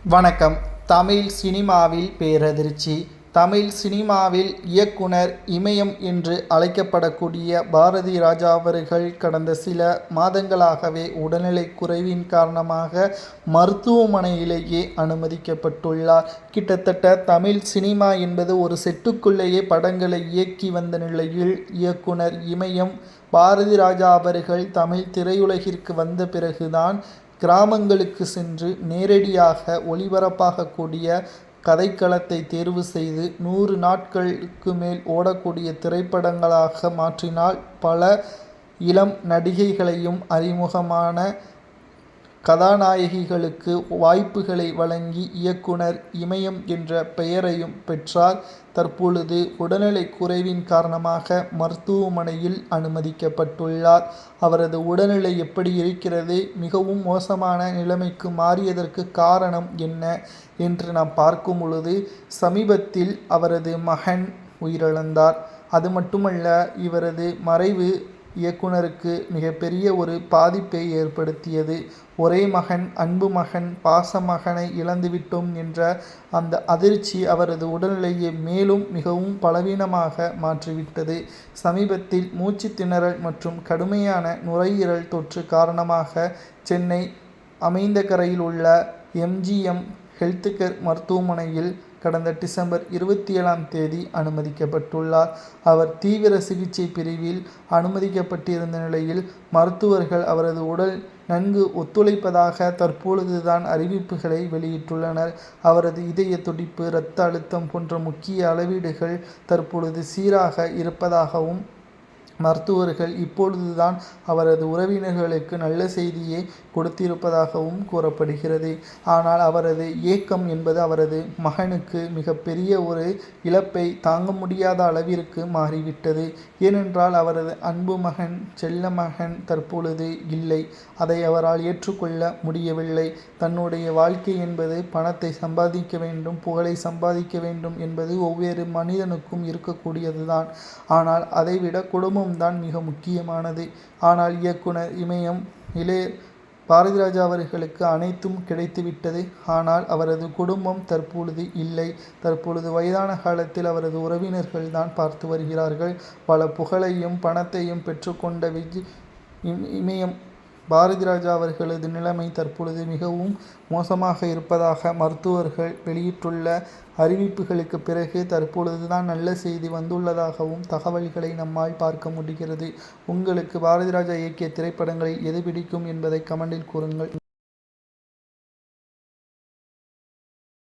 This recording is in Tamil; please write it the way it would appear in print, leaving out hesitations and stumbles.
வணக்கம். தமிழ் சினிமாவில் பேரதிர்ச்சி. தமிழ் சினிமாவில் இயக்குனர் இமயம் என்று அழைக்கப்படக்கூடிய பாரதி ராஜா அவர்கள் கடந்த சில மாதங்களாகவே உடல்நலை குறைவின் காரணமாக மருத்துவமனையிலேயே அனுமதிக்கப்பட்டுள்ளார். கிட்டத்தட்ட தமிழ் சினிமா என்பது ஒரு செட்டுக்குள்ளேயே படங்களை இயக்கி வந்த நிலையில் இயக்குனர் இமயம் பாரதி ராஜா அவர்கள் தமிழ் திரையுலகிற்கு வந்த பிறகுதான் கிராமங்களுக்கு சென்று நேரடியாக ஒளிபரப்பாகக்கூடிய கதைக்களத்தை தேர்வு செய்து 100 நாட்களுக்கு மேல் ஓடக்கூடிய திரைப்படங்களாக மாற்றினால் பல இளம் நடிகைகளையும் அறிமுகமான கதாநாயகிகளுக்கு வாய்ப்புகளை வழங்கி இயக்குனர் இமயம் என்ற பெயரையும் பெற்றார். தற்பொழுது உடல்நலை குறைவின் காரணமாக மருத்துவமனையில் அனுமதிக்கப்பட்டுள்ளார். அவரது உடல்நிலை எப்படி இருக்கிறது, மிகவும் மோசமான நிலைமைக்கு மாறியதற்கு காரணம் என்ன என்று நாம் பார்க்கும் பொழுது, சமீபத்தில் அவரது மகன் உயிரிழந்தார். அது மட்டுமல்ல, இவரது மறைவு இயக்குனருக்கு மிகப்பெரிய ஒரு பாதிப்பை ஏற்படுத்தியது. ஒரே மகன், அன்பு மகன், பாச மகனை இழந்துவிட்டோம் என்ற அந்த அதிர்ச்சி அவரது உடல்நிலையை மேலும் மிகவும் பலவீனமாக மாற்றிவிட்டது. சமீபத்தில் மூச்சு திணறல் மற்றும் கடுமையான நுரையீரல் தொற்று காரணமாக சென்னை அமைந்தகரையில் உள்ள எம்ஜிஎம் ஹெல்த்கேர் மருத்துவமனையில் கடந்த டிசம்பர் 27ஆம் தேதி அனுமதிக்கப்பட்டுள்ளார். அவர் தீவிர சிகிச்சை பிரிவில் அனுமதிக்கப்பட்டிருந்த நிலையில் மருத்துவர்கள் அவரது உடல் நன்கு ஒத்துழைப்பதாக தற்பொழுதுதான் அறிவிப்புகளை வெளியிட்டுள்ளனர். அவரது இதய துடிப்பு, இரத்த அழுத்தம் போன்ற முக்கிய அளவீடுகள் தற்பொழுது சீராக இருப்பதாகவும், மருத்துவர்கள் இப்பொழுதுதான் அவரது உறவினர்களுக்கு நல்ல செய்தியை கொடுத்திருப்பதாகவும் கூறப்படுகிறது. ஆனால் அவரது ஏக்கம் என்பது அவரது மகனுக்கு மிகப்பெரிய ஒரு இழப்பை தாங்க முடியாத அளவிற்கு மாறிவிட்டது. ஏனென்றால் அவரது அன்பு மகன், செல்ல மகன் தற்பொழுது இல்லை. அதை அவரால் ஏற்றுக்கொள்ள முடியவில்லை. தன்னுடைய வாழ்க்கை என்பது பணத்தை சம்பாதிக்க வேண்டும், புகழை சம்பாதிக்க வேண்டும் என்பது ஒவ்வொரு மனிதனுக்கும் இருக்கக்கூடியதுதான். ஆனால் அதைவிட குடும்பம் தான் மிக முக்கியமானது. ஆனால் இயக்குனர் இமயம் பாரதி ராஜா அவர்களுக்கு அனைத்தும் கிடைத்துவிட்டது. ஆனால் அவரது குடும்பம் தற்பொழுது இல்லை. தற்பொழுது வயதான காலத்தில் அவரது உறவினர்கள் தான் பார்த்து வருகிறார்கள். பல புகழையும் பணத்தையும் பெற்றுக்கொண்ட இமயம் பாரதி ராஜா அவர்களது நிலைமை தற்பொழுது மிகவும் மோசமாக இருப்பதாக மருத்துவர்கள் வெளியிட்டுள்ள அறிவிப்புகளுக்கு பிறகு தற்பொழுதுதான் நல்ல செய்தி வந்துள்ளதாகவும் தகவல்களை நம்மால் பார்க்க முடிகிறது. உங்களுக்கு பாரதி ராஜா இயக்கிய திரைப்படங்களில் எது பிடிக்கும் என்பதை கமெண்டில் கூறுங்கள்.